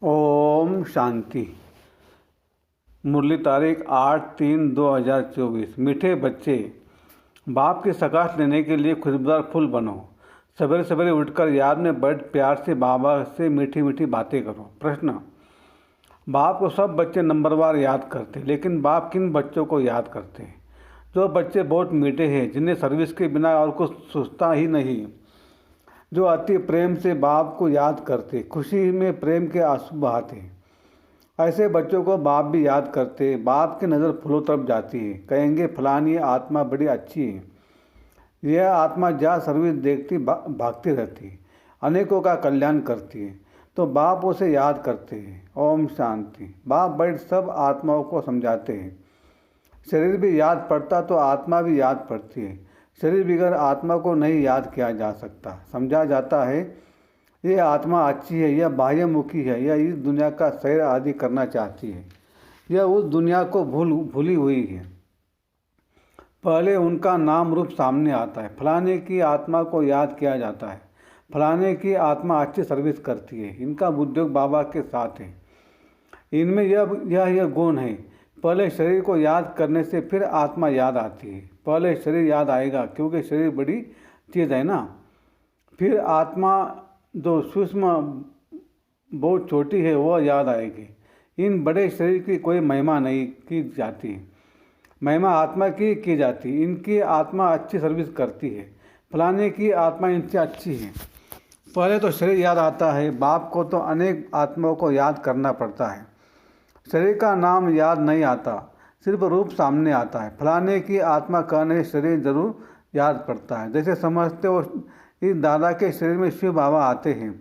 ओम शांति। मुरली तारीख 8/3/2024। मीठे बच्चे, बाप की सकाश लेने के लिए खुशबूदार फूल बनो। सवेरे सवेरे उठकर याद में बैठ प्यार से बाबा से मीठी मीठी बातें करो। प्रश्न: बाप को सब बच्चे नंबरवार याद करते, लेकिन बाप किन बच्चों को याद करते हैं? जो बच्चे बहुत मीठे हैं, जिन्हें सर्विस के बिना और कुछ सोचता ही नहीं, जो अति प्रेम से बाप को याद करते, खुशी में प्रेम के आंसू बहाते, ऐसे बच्चों को बाप भी याद करते। बाप की नज़र फूलों तरफ जाती है, कहेंगे फलानी आत्मा बड़ी अच्छी है, यह आत्मा जहाँ सर्विस देखती भागती रहती, अनेकों का कल्याण करती है, तो बाप उसे याद करते हैं। ओम शांति। बाप बैठ सब आत्माओं को समझाते हैं। शरीर भी याद पड़ता तो आत्मा भी याद पड़ती है। शरीर बिगड़ आत्मा को नहीं याद किया जा सकता। समझा जाता है ये आत्मा अच्छी है, यह बाह्यमुखी है, यह इस दुनिया का सैर आदि करना चाहती है, यह उस दुनिया को भूली हुई है। पहले उनका नाम रूप सामने आता है। फलाने की आत्मा को याद किया जाता है, फलाने की आत्मा अच्छी सर्विस करती है, इनका उद्योग बाबा के साथ है, इनमें यह गुण है। पहले शरीर को याद करने से फिर आत्मा याद आती है। पहले शरीर याद आएगा क्योंकि शरीर बड़ी चीज़ है ना, फिर आत्मा जो सूक्ष्म बहुत छोटी है वह याद आएगी। इन बड़े शरीर की कोई महिमा नहीं की जाती, महिमा आत्मा की जाती। इनकी आत्मा अच्छी सर्विस करती है, फलाने की आत्मा इनसे अच्छी है। पहले तो शरीर याद आता है, बाप को तो अनेक आत्माओं को याद करना पड़ता है। शरीर का नाम याद नहीं आता, सिर्फ रूप सामने आता है। फलाने की आत्मा कहने शरीर जरूर याद पड़ता है। जैसे समझते हो इस दादा के शरीर में शिव बाबा आते हैं,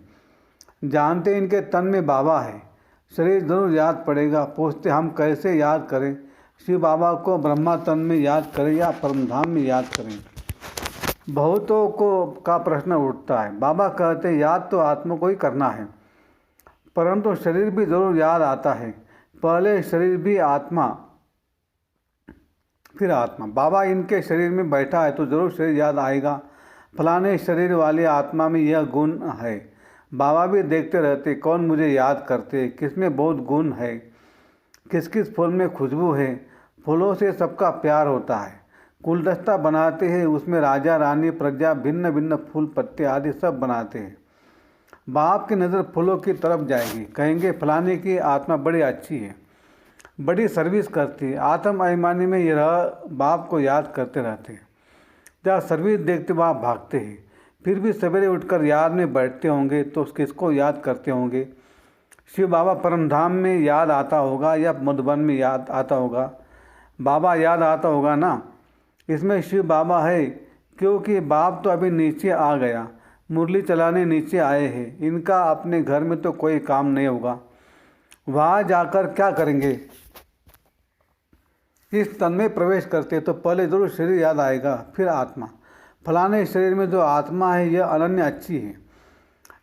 जानते इनके तन में बाबा है, शरीर जरूर याद पड़ेगा। पूछते हम कैसे याद करें? शिव बाबा को ब्रह्मा तन में याद करें या परमधाम में याद करें? बहुतों को का प्रश्न उठता है। बाबा कहते याद तो आत्मा को ही करना है, परंतु शरीर भी जरूर याद आता है। पहले शरीर भी आत्मा फिर आत्मा। बाबा इनके शरीर में बैठा है तो जरूर शरीर याद आएगा। फलाने शरीर वाली आत्मा में यह गुण है। बाबा भी देखते रहते कौन मुझे याद करते, किसमें बहुत गुण है, किस किस फूल में खुशबू है। फूलों से सबका प्यार होता है। गुलदस्ता बनाते हैं, उसमें राजा रानी प्रजा भिन्न भिन्न फूल पत्ते आदि सब बनाते हैं। बाप की नज़र फूलों की तरफ जाएगी, कहेंगे फलाने की आत्मा बड़ी अच्छी है, बड़ी सर्विस करती है। आत्म अभिमानी में यह बाप को याद करते रहते हैं। जहाँ सर्विस देखते वहाँ भागते हैं। फिर भी सवेरे उठकर याद में बैठते होंगे तो किसको याद करते होंगे? शिव बाबा परमधाम में याद आता होगा या मधुबन में याद आता होगा? बाबा याद आता होगा ना। इसमें शिव बाबा है क्योंकि बाप तो अभी नीचे आ गया, मुरली चलाने नीचे आए हैं। इनका अपने घर में तो कोई काम नहीं होगा, वहाँ जाकर क्या करेंगे? इस तन में प्रवेश करते तो पहले जरूर शरीर याद आएगा, फिर आत्मा। फलाने शरीर में जो आत्मा है यह अनन्य अच्छी है,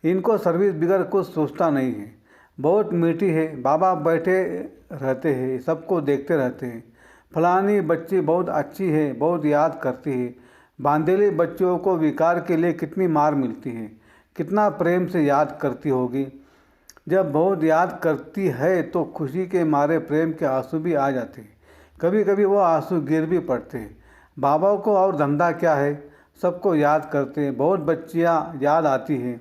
इनको सर्विस बिगड़ कुछ सोचता नहीं है, बहुत मीठी है। बाबा बैठे रहते हैं, सबको देखते रहते हैं। फलानी बच्ची बहुत अच्छी है, बहुत याद करती है। बांधेली बच्चियों को विकार के लिए कितनी मार मिलती है, कितना प्रेम से याद करती होगी। जब बहुत याद करती है तो खुशी के मारे प्रेम के आंसू भी आ जाते हैं, कभी कभी वो आंसू गिर भी पड़ते हैं। बाबा को और धंधा क्या है, सबको याद करते हैं। बहुत बच्चियाँ याद आती हैं,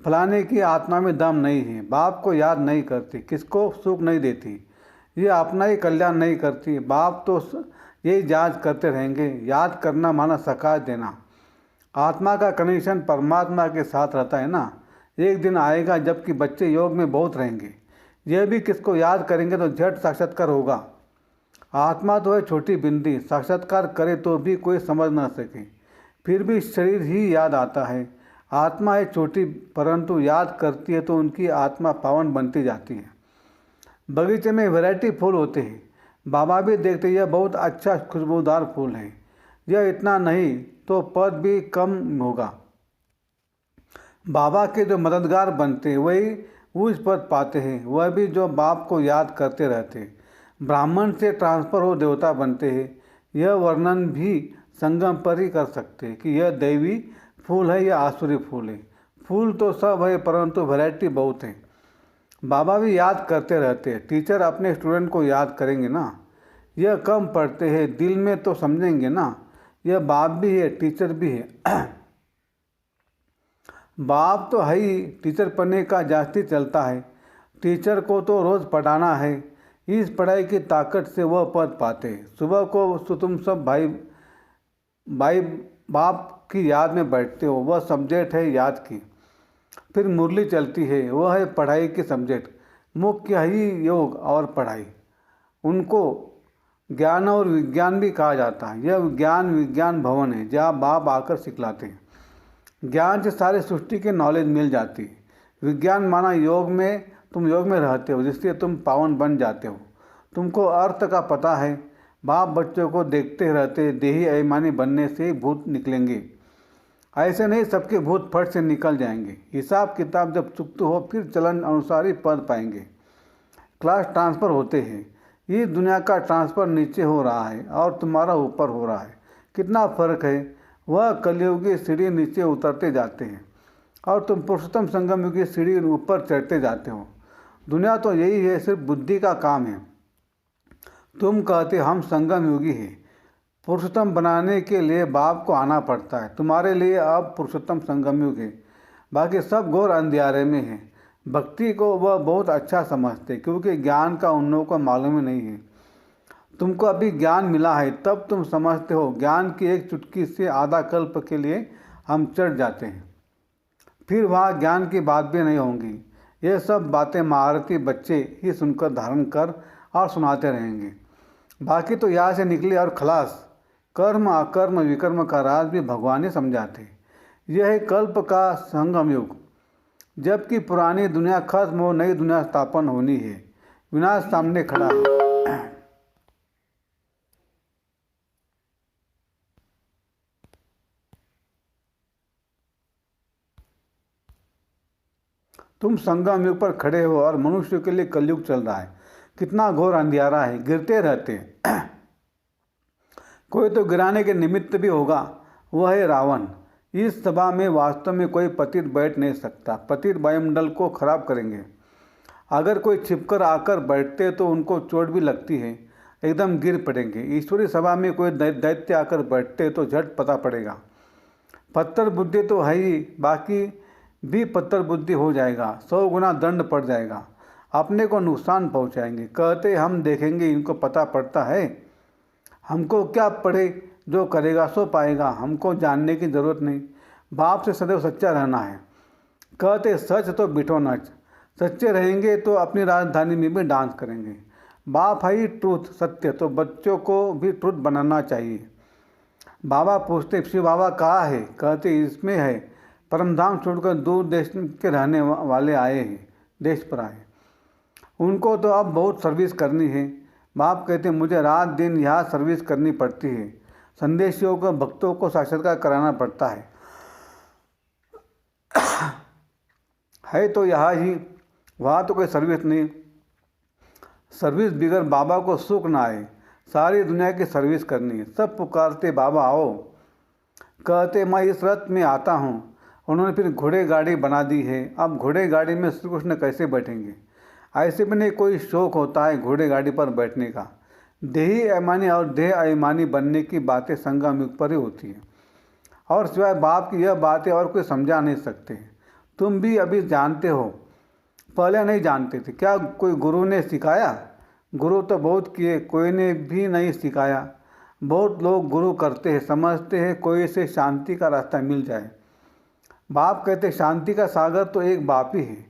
फलाने की आत्मा में दम नहीं है, बाप को याद नहीं करती, किसको सुख नहीं देती, ये अपना ही कल्याण नहीं करती। बाप तो यही जांच करते रहेंगे। याद करना माना सकाश देना। आत्मा का कनेक्शन परमात्मा के साथ रहता है ना। एक दिन आएगा जबकि बच्चे योग में बहुत रहेंगे, यह भी किसको याद करेंगे तो झट साक्षात्कार होगा। आत्मा तो है छोटी बिंदी, साक्षात्कार करे तो भी कोई समझ ना सके, फिर भी शरीर ही याद आता है। आत्मा है छोटी परंतु याद करती है तो उनकी आत्मा पावन बनती जाती है। बगीचे में वैरायटी फूल होते हैं, बाबा भी देखते यह बहुत अच्छा खुशबूदार फूल है, यह इतना नहीं तो पद भी कम होगा। बाबा के जो मददगार बनते हैं वही उस पद पाते हैं, वह भी जो बाप को याद करते रहते हैं। ब्राह्मण से ट्रांसफर हो देवता बनते हैं, यह वर्णन भी संगम पर ही कर सकते हैं कि यह दैवी फूल है या आसुरी फूल है। फूल तो सब है परंतु वैरायटी बहुत है। बाबा भी याद करते रहते हैं। टीचर अपने स्टूडेंट को याद करेंगे ना। यह कम पढ़ते हैं, दिल में तो समझेंगे ना। यह बाप भी है, टीचर भी है। बाप तो है ही, टीचर पढ़ने का जास्ती चलता है। टीचर को तो रोज़ पढ़ाना है। इस पढ़ाई की ताकत से वह पद पाते हैं। सुबह को तुम सब भाई भाई बाप की याद में बैठते हो। वह सब्जेक्ट है याद की। फिर मुरली चलती है, वह है पढ़ाई की सब्जेक्ट। मुख्य ही योग और पढ़ाई। उनको ज्ञान और विज्ञान भी कहा जाता है। यह विज्ञान भवन है जहाँ बाप आकर सिखलाते हैं। ज्ञान से सारी सृष्टि की नॉलेज मिल जाती है। विज्ञान माना योग में, तुम योग में रहते हो, जिससे तुम पावन बन जाते हो। तुमको अर्थ का पता है। बाप बच्चों को देखते रहते, देही अभिमानी बनने से ही भूत निकलेंगे। ऐसे नहीं सबके भूत फट से निकल जाएंगे। हिसाब किताब जब चुकत हो फिर चलन अनुसार ही पद पाएंगे। क्लास ट्रांसफ़र होते हैं। इस दुनिया का ट्रांसफ़र नीचे हो रहा है और तुम्हारा ऊपर हो रहा है। कितना फ़र्क है। वह कलयुगी सीढ़ी नीचे उतरते जाते हैं और तुम पुरुषोत्तम संगम युगी सीढ़ी ऊपर चढ़ते जाते हो। दुनिया तो यही है, सिर्फ बुद्धि का काम है। तुम कहते हम संगम युगी हैं। पुरुषोत्तम बनाने के लिए बाप को आना पड़ता है। तुम्हारे लिए अब पुरुषोत्तम संगम युग है, बाकी सब घोर अंधियारे में है। भक्ति को वह बहुत अच्छा समझते क्योंकि ज्ञान का उन लोगों को मालूम ही नहीं है। तुमको अभी ज्ञान मिला है तब तुम समझते हो। ज्ञान की एक चुटकी से आधा कल्प के लिए हम चढ़ जाते हैं। फिर वहाँ ज्ञान की बात भी नहीं होंगी। ये सब बातें महारथी बच्चे ही सुनकर धारण कर और सुनाते रहेंगे। बाकी तो यहाँ से निकले और खलास। कर्म अकर्म विकर्म का राज भी भगवान ही समझाते। यह है कल्प का संगम युग। जबकि पुरानी दुनिया खत्म हो, नई दुनिया स्थापन होनी है। विनाश सामने खड़ा है। तुम संगम युग पर खड़े हो और मनुष्य के लिए कलयुग चल रहा है। कितना घोर अंधियारा है, गिरते रहते हैं। कोई तो गिराने के निमित्त भी होगा, वह है रावण। इस सभा में वास्तव में कोई पतित बैठ नहीं सकता। पतित वायुमंडल को खराब करेंगे। अगर कोई छिपकर आकर बैठते तो उनको चोट भी लगती है, एकदम गिर पड़ेंगे। ईश्वरी सभा में कोई दैत्य आकर बैठते तो झट पता पड़ेगा। पत्थर बुद्धि तो है ही, बाकी भी पत्थर बुद्धि हो जाएगा। 100 गुना दंड पड़ जाएगा। अपने को नुकसान पहुंचाएंगे। कहते हम देखेंगे, इनको पता पड़ता है। हमको क्या पड़े, जो करेगा सो पाएगा। हमको जानने की ज़रूरत नहीं। बाप से सदैव सच्चा रहना है। कहते सच तो बिठो नच। सच्चे रहेंगे तो अपनी राजधानी में भी डांस करेंगे। बाप है ही ट्रूथ, सत्य, तो बच्चों को भी ट्रूथ बनाना चाहिए। बाबा पूछते शिव बाबा कहाँ है? कहते इसमें है। परमधाम छोड़कर दूर देश के रहने वाले आए हैं, देश पर आए। उनको तो अब बहुत सर्विस करनी है। बाप कहते मुझे रात दिन यहाँ सर्विस करनी पड़ती है। संदेशियों को, भक्तों को साक्षात्कार कराना पड़ता है तो यहाँ ही, वहाँ तो कोई सर्विस नहीं। सर्विस बिगर बाबा को सुख ना आए। सारी दुनिया की सर्विस करनी है। सब पुकारते बाबा आओ। कहते मैं इस रथ में आता हूँ। उन्होंने फिर घोड़े गाड़ी बना दी है। अब घोड़े गाड़ी में श्री कृष्ण कैसे बैठेंगे? ऐसे भी नहीं कोई शौक होता है घोड़े गाड़ी पर बैठने का। देही अभिमानी और देह अभिमानी बनने की बातें संगम युग पर ही होती है। और सिवाय बाप की यह बातें और कोई समझा नहीं सकते। तुम भी अभी जानते हो, पहले नहीं जानते थे। क्या कोई गुरु ने सिखाया? गुरु तो बहुत किए, कोई ने भी नहीं सिखाया। बहुत लोग गुरु करते हैं, समझते हैं कोई से शांति का रास्ता मिल जाए। बाप कहते शांति का सागर तो एक बाप ही है।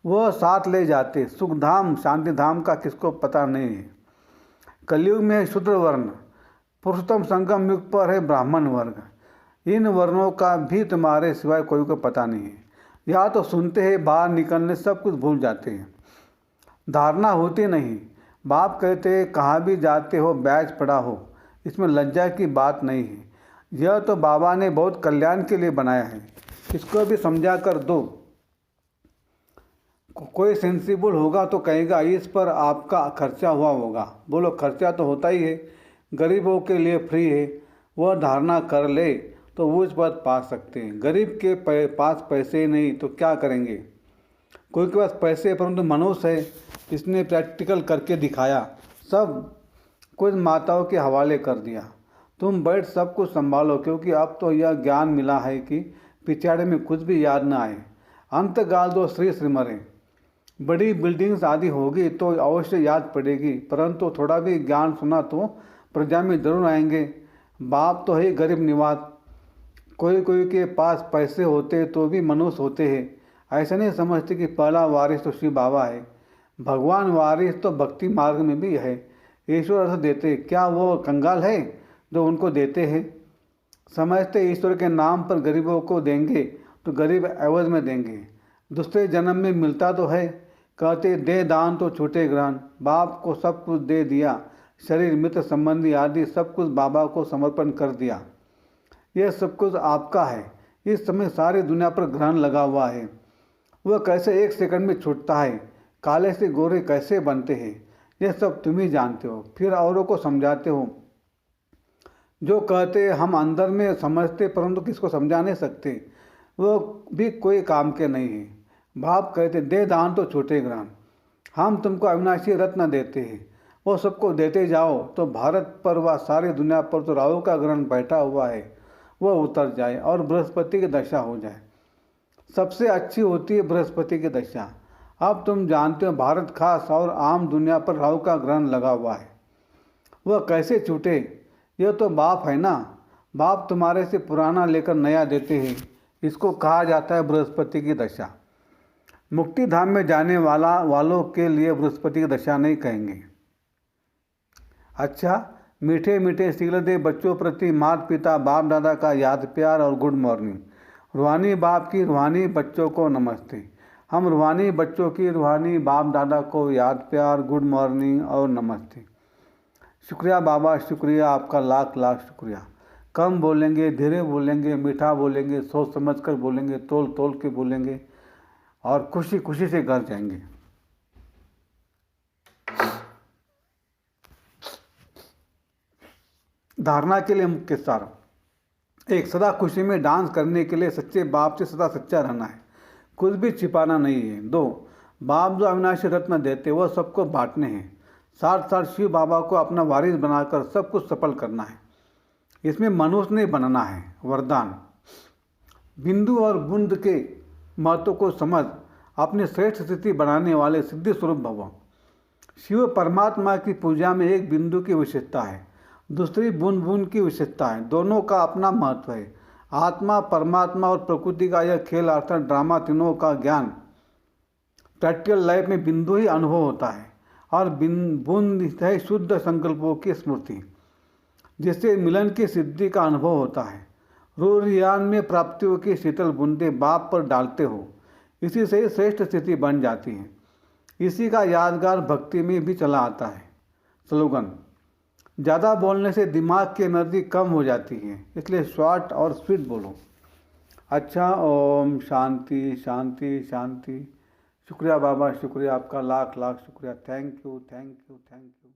वह साथ ले जाते। सुख धाम शांति धाम का किसको पता नहीं है। कलयुग में है शूद्र वर्ण, पुरुषोत्तम संगम युग पर है ब्राह्मण वर्ग। इन वर्णों का भी तुम्हारे सिवाय कोई को पता नहीं है। या तो सुनते हैं, बाहर निकलने सब कुछ भूल जाते हैं। धारणा होती नहीं। बाप कहते हैं कहाँ भी जाते हो बैच पड़ा हो, इसमें लज्जा की बात नहीं है। यह तो बाबा ने बहुत कल्याण के लिए बनाया है। इसको भी समझा कर दो। कोई सेंसिबल होगा तो कहेगा इस पर आपका खर्चा हुआ होगा। बोलो खर्चा तो होता ही है, गरीबों के लिए फ्री है। वह धारणा कर ले तो वो इस पद पा सकते हैं। गरीब के पास पैसे नहीं तो क्या करेंगे? कोई के पास पैसे है परंतु मनुष्य है, इसने प्रैक्टिकल करके दिखाया, सब कुछ माताओं के हवाले कर दिया। तुम बैठ सब कुछ संभालो, क्योंकि अब तो यह ज्ञान मिला है कि पिछाड़े में कुछ भी याद न आए। अंत गाल दो श्री श्रीमरे। बड़ी बिल्डिंग्स आदि होगी तो अवश्य याद पड़ेगी, परंतु थोड़ा भी ज्ञान सुना तो प्रजा में जरूर आएंगे। बाप तो है गरीब निवाज, कोई कोई के पास पैसे होते तो भी मनुष्य होते हैं। ऐसा नहीं समझते कि पहला वारिस तो शिव बाबा है। भगवान वारिस तो भक्ति मार्ग में भी है। ईश्वर अर्थ देते, क्या वो कंगाल है जो उनको देते हैं? समझते ईश्वर के नाम पर गरीबों को देंगे तो गरीब एवज में देंगे। दूसरे जन्म में मिलता तो है, कहते दे दान तो छूटे ग्रहण। बाप को सब कुछ दे दिया, शरीर मित्र संबंधी आदि सब कुछ बाबा को समर्पण कर दिया। यह सब कुछ आपका है। इस समय सारी दुनिया पर ग्रहण लगा हुआ है। वह कैसे एक सेकंड में छूटता है, काले से गोरे कैसे बनते हैं, यह सब तुम ही जानते हो। फिर औरों को समझाते हो। जो कहते हम अंदर में समझते परंतु किसको समझा नहीं सकते, वो भी कोई काम के नहीं है। बाप कहते दे दान तो छूटे ग्रहण। हम तुमको अविनाशी रत्न देते हैं, वो सबको देते जाओ तो भारत पर व सारी दुनिया पर तो राहु का ग्रहण बैठा हुआ है, वह उतर जाए और बृहस्पति की दशा हो जाए। सबसे अच्छी होती है बृहस्पति की दशा। अब तुम जानते हो भारत खास और आम दुनिया पर राहु का ग्रहण लगा हुआ है, वह कैसे छूटे? यह तो बाप है ना। बाप तुम्हारे से पुराना लेकर नया देते हैं, इसको कहा जाता है बृहस्पति की दशा। मुक्ति धाम में जाने वालों के लिए बृहस्पति की दशा नहीं कहेंगे। अच्छा, मीठे मीठे सीलदे बच्चों प्रति माता पिता बाप दादा का याद प्यार और गुड मॉर्निंग। रूहानी बाप की रूहानी बच्चों को नमस्ते। हम रूहानी बच्चों की रूहानी बाप दादा को याद प्यार, गुड मॉर्निंग और नमस्ते। शुक्रिया बाबा, शुक्रिया आपका, लाख लाख शुक्रिया। कम बोलेंगे, धीरे बोलेंगे, मीठा बोलेंगे, सोच समझ कर बोलेंगे, तोल तोल के बोलेंगे और खुशी खुशी से घर जाएंगे। धारणा के लिए मुख्य सार: एक, सदा खुशी में डांस करने के लिए सच्चे बाप से सदा सच्चा रहना है, कुछ भी छिपाना नहीं है। 2, बाप जो अविनाशी रत्न देते वह सबको बांटने हैं। साथ साथ शिव बाबा को अपना वारिस बनाकर सब कुछ सफल करना है, इसमें मनुष्य नहीं बनना है। वरदान: बिंदु और बूंद के महत्व को समझ अपनी श्रेष्ठ स्थिति बनाने वाले सिद्धि स्वरूप भव। शिव परमात्मा की पूजा में एक बिंदु की विशेषता है, दूसरी बूंद बूंद की विशेषता है। दोनों का अपना महत्व है। आत्मा, परमात्मा और प्रकृति का यह खेल अर्थात ड्रामा, तीनों का ज्ञान प्रैक्टिकल लाइफ में बिंदु ही अनुभव होता है और बूंद है शुद्ध संकल्पों की स्मृति, जिससे मिलन की सिद्धि का अनुभव होता है। रूरियान में प्राप्तियों की शीतल बूंदें बाप पर डालते हो, इसी से ही श्रेष्ठ स्थिति बन जाती है। इसी का यादगार भक्ति में भी चला आता है। स्लोगन: ज़्यादा बोलने से दिमाग की एनर्जी कम हो जाती है, इसलिए शॉर्ट और स्वीट बोलो। अच्छा, ओम शांति शांति शांति। शुक्रिया बाबा, शुक्रिया आपका, लाख लाख शुक्रिया। Thank you thank you thank you.